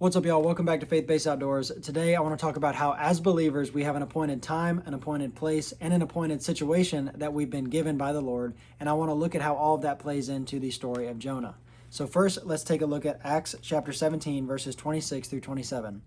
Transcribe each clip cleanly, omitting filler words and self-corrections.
What's up, y'all? Welcome back to Faith Based Outdoors. Today, I want to talk about how, as believers, we have an appointed time, an appointed place, and an appointed situation that we've been given by the Lord. And I want to look at how all of that plays into the story of Jonah. So first, let's take a look at Acts chapter 17, verses 26 through 27.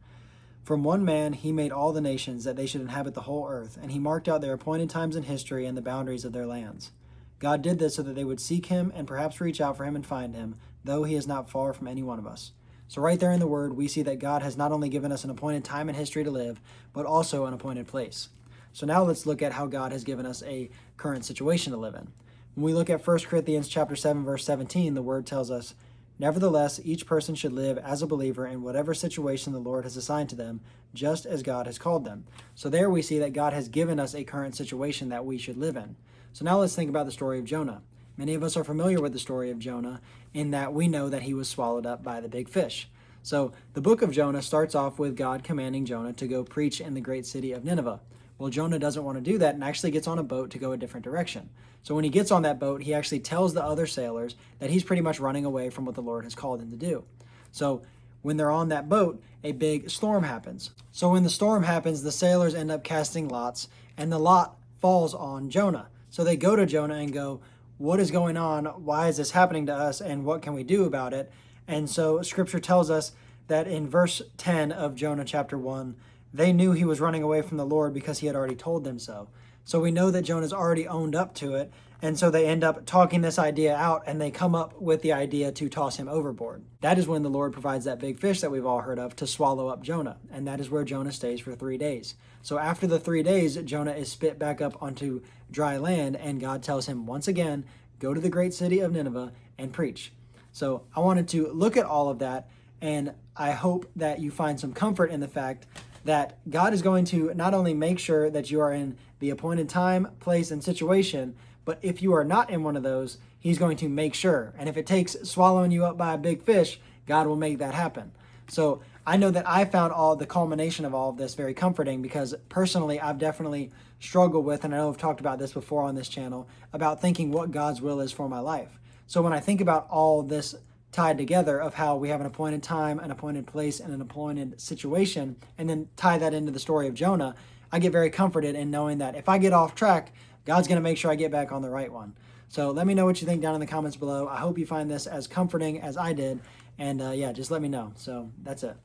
From one man he made all the nations that they should inhabit the whole earth, and he marked out their appointed times in history and the boundaries of their lands. God did this so that they would seek him and perhaps reach out for him and find him, though he is not far from any one of us. So right there in the Word, we see that God has not only given us an appointed time in history to live, but also an appointed place. So now let's look at how God has given us a current situation to live in. When we look at 1 Corinthians chapter 7, verse 17, the Word tells us, "Nevertheless, each person should live as a believer in whatever situation the Lord has assigned to them, just as God has called them." So there we see that God has given us a current situation that we should live in. So now let's think about the story of Jonah. Many of us are familiar with the story of Jonah in that we know that he was swallowed up by the big fish. So the book of Jonah starts off with God commanding Jonah to go preach in the great city of Nineveh. Well, Jonah doesn't want to do that and actually gets on a boat to go a different direction. So when he gets on that boat, he actually tells the other sailors that he's pretty much running away from what the Lord has called him to do. So when they're on that boat, a big storm happens. So when the storm happens, the sailors end up casting lots, and the lot falls on Jonah. So they go to Jonah and go, "What is going on? Why is this happening to us? And what can we do about it?" And so scripture tells us that in verse 10 of Jonah chapter 1, they knew he was running away from the Lord because he had already told them so. So we know that Jonah's already owned up to it. And so they end up talking this idea out, and they come up with the idea to toss him overboard. That is when the Lord provides that big fish that we've all heard of to swallow up Jonah. And that is where Jonah stays for 3 days. So after the 3 days, Jonah is spit back up onto dry land, and God tells him once again, go to the great city of Nineveh and preach. So I wanted to look at all of that, and I hope that you find some comfort in the fact that God is going to not only make sure that you are in the appointed time, place, and situation, but if you are not in one of those, he's going to make sure. And if it takes swallowing you up by a big fish, God will make that happen. So I know that I found all the culmination of all of this very comforting, because personally I've definitely struggled with, and I know I've talked about this before on this channel, about thinking what God's will is for my life. So when I think about all this tied together of how we have an appointed time, an appointed place, and an appointed situation, and then tie that into the story of Jonah, I get very comforted in knowing that if I get off track, God's going to make sure I get back on the right one. So let me know what you think down in the comments below. I hope you find this as comforting as I did. And yeah, just let me know. So that's it.